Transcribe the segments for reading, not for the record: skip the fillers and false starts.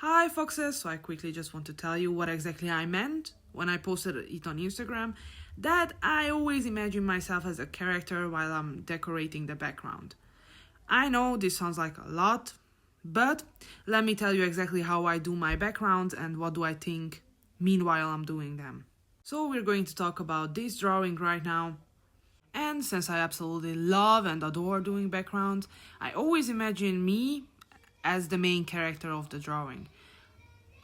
Hi foxes, so I quickly just want to tell you what exactly I meant when I posted it on Instagram, that I always imagine myself as a character while I'm decorating the background. I know this sounds like a lot, but let me tell you exactly how I do my backgrounds and what do I think meanwhile I'm doing them. So we're going to talk about this drawing right now. And since I absolutely love and adore doing backgrounds, I always imagine me as the main character of the drawing.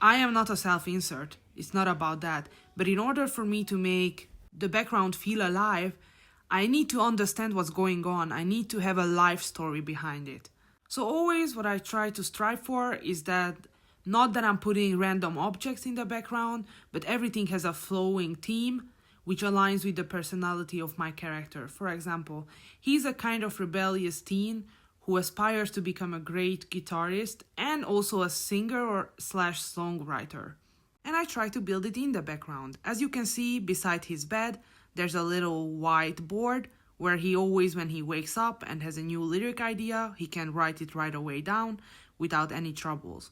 I am not a self-insert, it's not about that, but in order for me to make the background feel alive, I need to understand what's going on, I need to have a life story behind it. So always what I try to strive for is that not that I'm putting random objects in the background, but everything has a flowing theme which aligns with the personality of my character. For example, he's a kind of rebellious teen who aspires to become a great guitarist and also a singer or slash songwriter. And I try to build it in the background. As you can see, beside his bed, there's a little white board where he always, when he wakes up and has a new lyric idea, he can write it right away down without any troubles.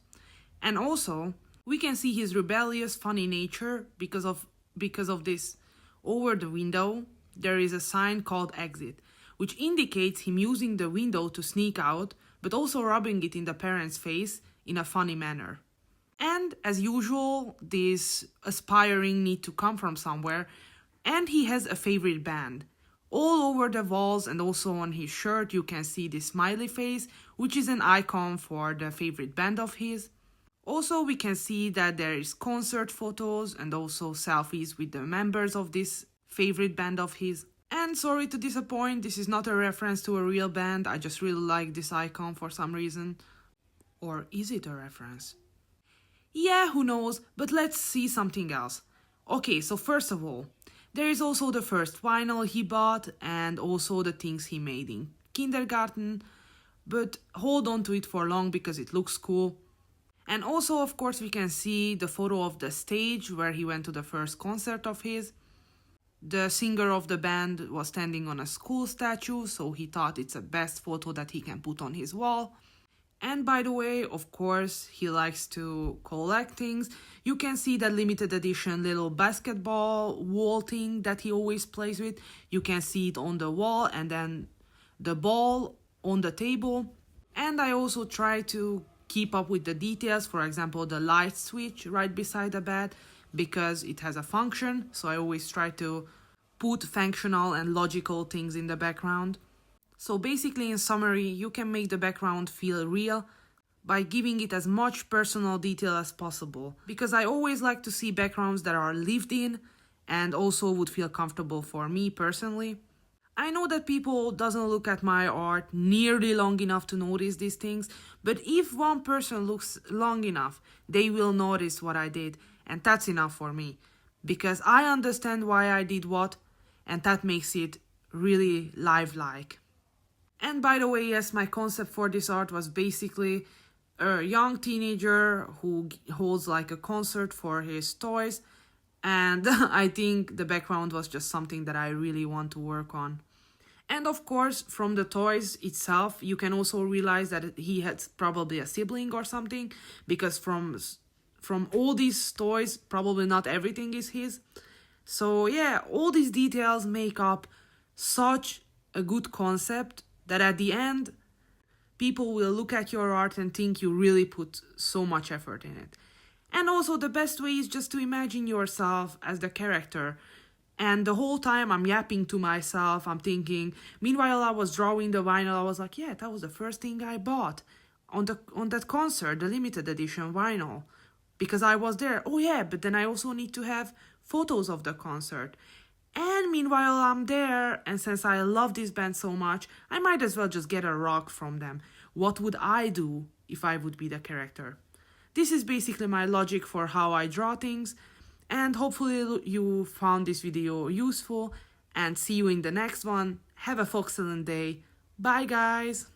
And also, we can see his rebellious, funny nature because of this. Over the window, there is a sign called exit, which indicates him using the window to sneak out, but also rubbing it in the parents' face in a funny manner. And as usual, this aspiring need to come from somewhere, and he has a favorite band. All over the walls and also on his shirt you can see this smiley face, which is an icon for the favorite band of his. Also we can see that there is concert photos and also selfies with the members of this favorite band of his. And sorry to disappoint, this is not a reference to a real band, I just really like this icon for some reason. Or is it a reference? Yeah, who knows, but let's see something else. Okay, so first of all, there is also the first vinyl he bought and also the things he made in kindergarten, but hold on to it for long because it looks cool. And also, of course, we can see the photo of the stage where he went to the first concert of his. The singer of the band was standing on a school statue, so he thought it's the best photo that he can put on his wall. And by the way, of course, he likes to collect things. You can see that limited edition little basketball wall thing that he always plays with. You can see it on the wall and then the ball on the table. And I also try to keep up with the details, for example, the light switch right beside the bed, because it has a function, so I always try to put functional and logical things in the background. So basically, in summary, you can make the background feel real by giving it as much personal detail as possible, because I always like to see backgrounds that are lived in and also would feel comfortable for me personally. I know that people doesn't look at my art nearly long enough to notice these things, but if one person looks long enough, they will notice what I did, and that's enough for me, because I understand why I did what, and that makes it really lifelike. And by the way, yes, my concept for this art was basically a young teenager who holds like a concert for his toys, and I think the background was just something that I really want to work on. And of course, from the toys itself, you can also realize that he had probably a sibling or something, because from all these toys, probably not everything is his. So yeah, all these details make up such a good concept that at the end, people will look at your art and think you really put so much effort in it. And also the best way is just to imagine yourself as the character. And the whole time I'm yapping to myself, I'm thinking, meanwhile I was drawing the vinyl, I was like, yeah, that was the first thing I bought on that concert, the limited edition vinyl, because I was there. Oh yeah, but then I also need to have photos of the concert. And meanwhile I'm there, and since I love this band so much, I might as well just get a rock from them. What would I do if I would be the character? This is basically my logic for how I draw things. And hopefully you found this video useful, and see you in the next one. Have a foxcellent day. Bye guys!